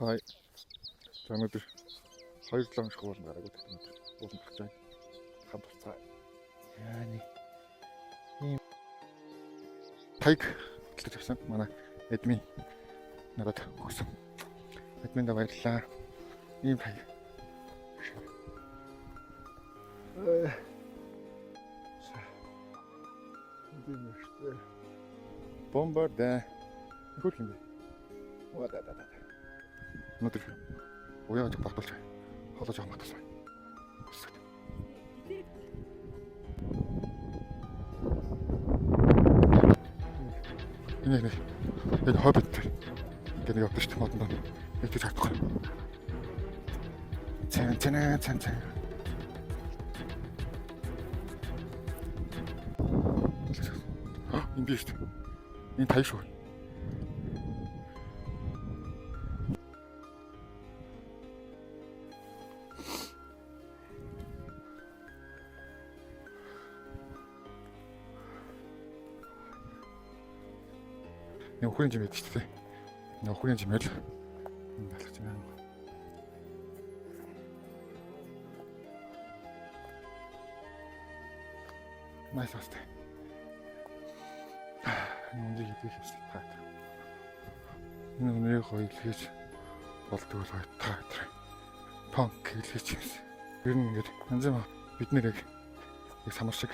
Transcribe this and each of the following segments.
Хай. За өнөөдөр 2 7 шиг уулан гараагүй өнөөдөр уулан гарч байна. Хамт буцаа. Яаны. Ийм тайг гэлж авсан. Манай эдмин надад өгсөн. Эдминд баярлалаа. Ийм тайг. Бомбарда. Хөл юм бэ? Ваа. Өнөөдөр уяаж багтуулж холож авах матсан. Энэ хоббит гэдэг нэг явдаг шүү дээ модон. Нэг ч чадахгүй. Цан. Энэ биш. Энэ тай шүү. Өхрийн жим байдаг шүү дээ. Өхрийн жимэл алхаж байна. Nice аст. Нүндийг хийх таа. Энэ нэр гоё хийж болдог бол таа. Панк хийж юмс. Ер нь ингээд янз бүр бид нэр яг самар шиг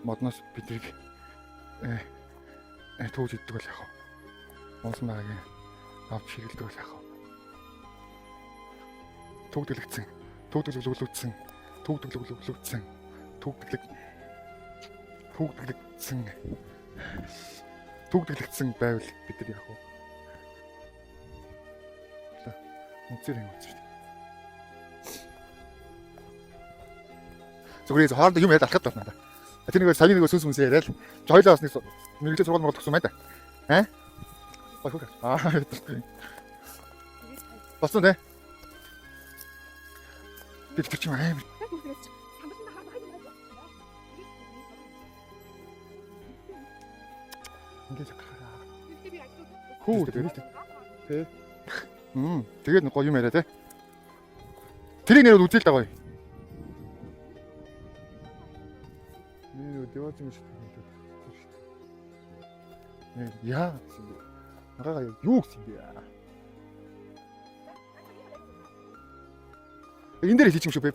модноос биднийг тууж иддэг бол яах вэ? Унсан байгааг авч шигэлдэг бол яах вэ? Түүгдэглэгдсэн байвал бид нар яах вэ? Үнцээр юм уу? Зүгээр хоорондоо юм яриад алхаад байна. Тэр нэг саяны нэг сүнс яриад хоёлаа бас нэг мэрэгжил сургууль төгсөн байна да. Болсон дээ. Бид ч юм аим. Ингээд хараа. Хүү дээ. Тэгээд гоё юм яриа те. Тэрийг нэрүүд үзэл даа гоё. Девать юм шиг байна. Яа. Нагаа юу гэсэн бэ? Энэ дээр хийчих юм шүү бэ?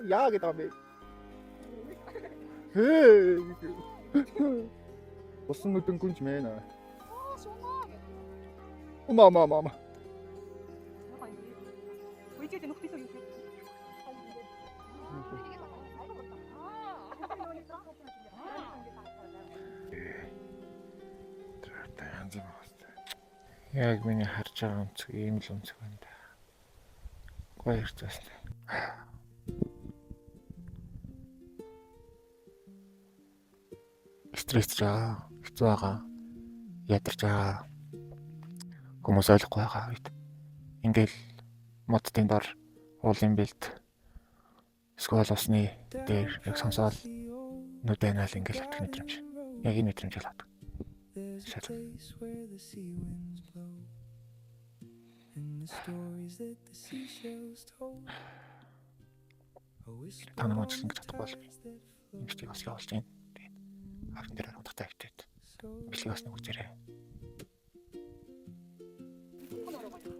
Яа гэдэг юм бэ? Босон нүдэн гүнж мэнэ. Мама. Яг миний харж байгаа өнцөг ийм л өнцөг байна да. Гоё ярьцгаасан. Стресс жаа, хэцүү байгаа. Ядарч байгаа. Хүмүүс ойлгохгүй байгаа үед. Ингээл модтын дор уулын бэлт скол усны дээр яг сонсоод нүдэнэл ингээл авчих мэдрэмж. Яг энэ мэдрэмж л авдаг. Танаа ч ингэж чадахгүй бол ингэж бас явуулж байна. Тэгээд харин дээр утгатай хөвтөд. Бэлэг бас нэг үзээрэй.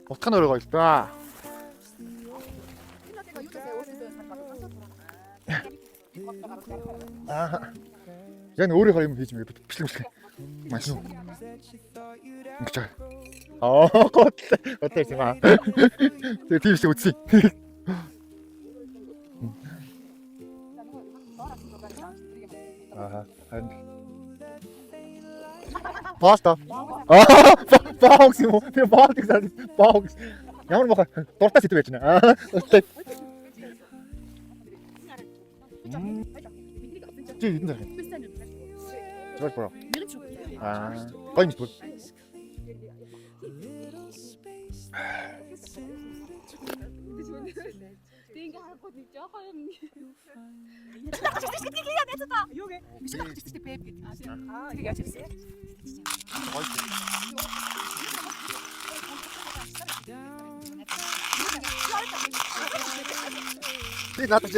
Утга нь өөрөө гоё л да. Яг өөрийнхөө юм хийж мэгэ бичлэг. Маш уу. Ингэж байгаа. Готлээ юм аа. Тэгээ тийм шиг үзье. Харин. Паста. Баукс юм уу? Тэр баукс. Ямар мохоо дуртай сэтв байж байна. Чи хэдэн цаг юм? Чамд боо. Гоё юм бол. Тинг харахгүй нэг жоохон юм. Юу гэ? Мишээ хачиж бэб гэдэг. Аа, яг яачихсан. Би надад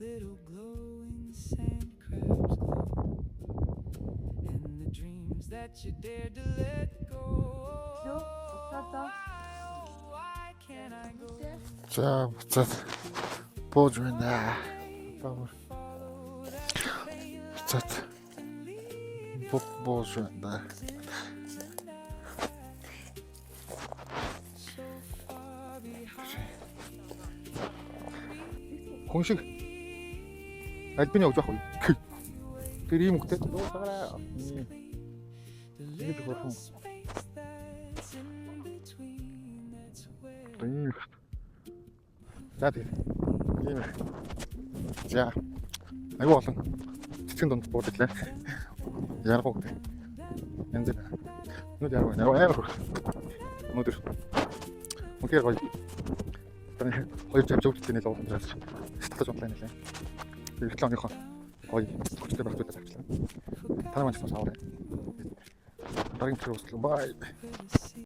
Little glowing sand crabs glow, and the dreams that you dared to let go. Why can't I go? за буцаад бууж байна. Буцаад бууж байна. Хүн шиг альбины явж явах уу? Тэр ийм хөлтэй дуусаараа. Энэ хөрхөн. Ийм. За тийм. Ийм. За. Аюу олон цэцгийн дунд буудлаа. Яргуу гэдэг. Янз бүр. Нүд яргуу. Амар хөрх. Өнөөдөр. Үнээр гоё. Хоёр жавжуултын нэл уулан зэрэг сэтгэж онлайн нэлээ. Ирэх лооныхоо гоё хүчтэй багтуудад авчлаа. Танаа маань ч бас аваарай. Дараагийн тэр ууслаа. Бай.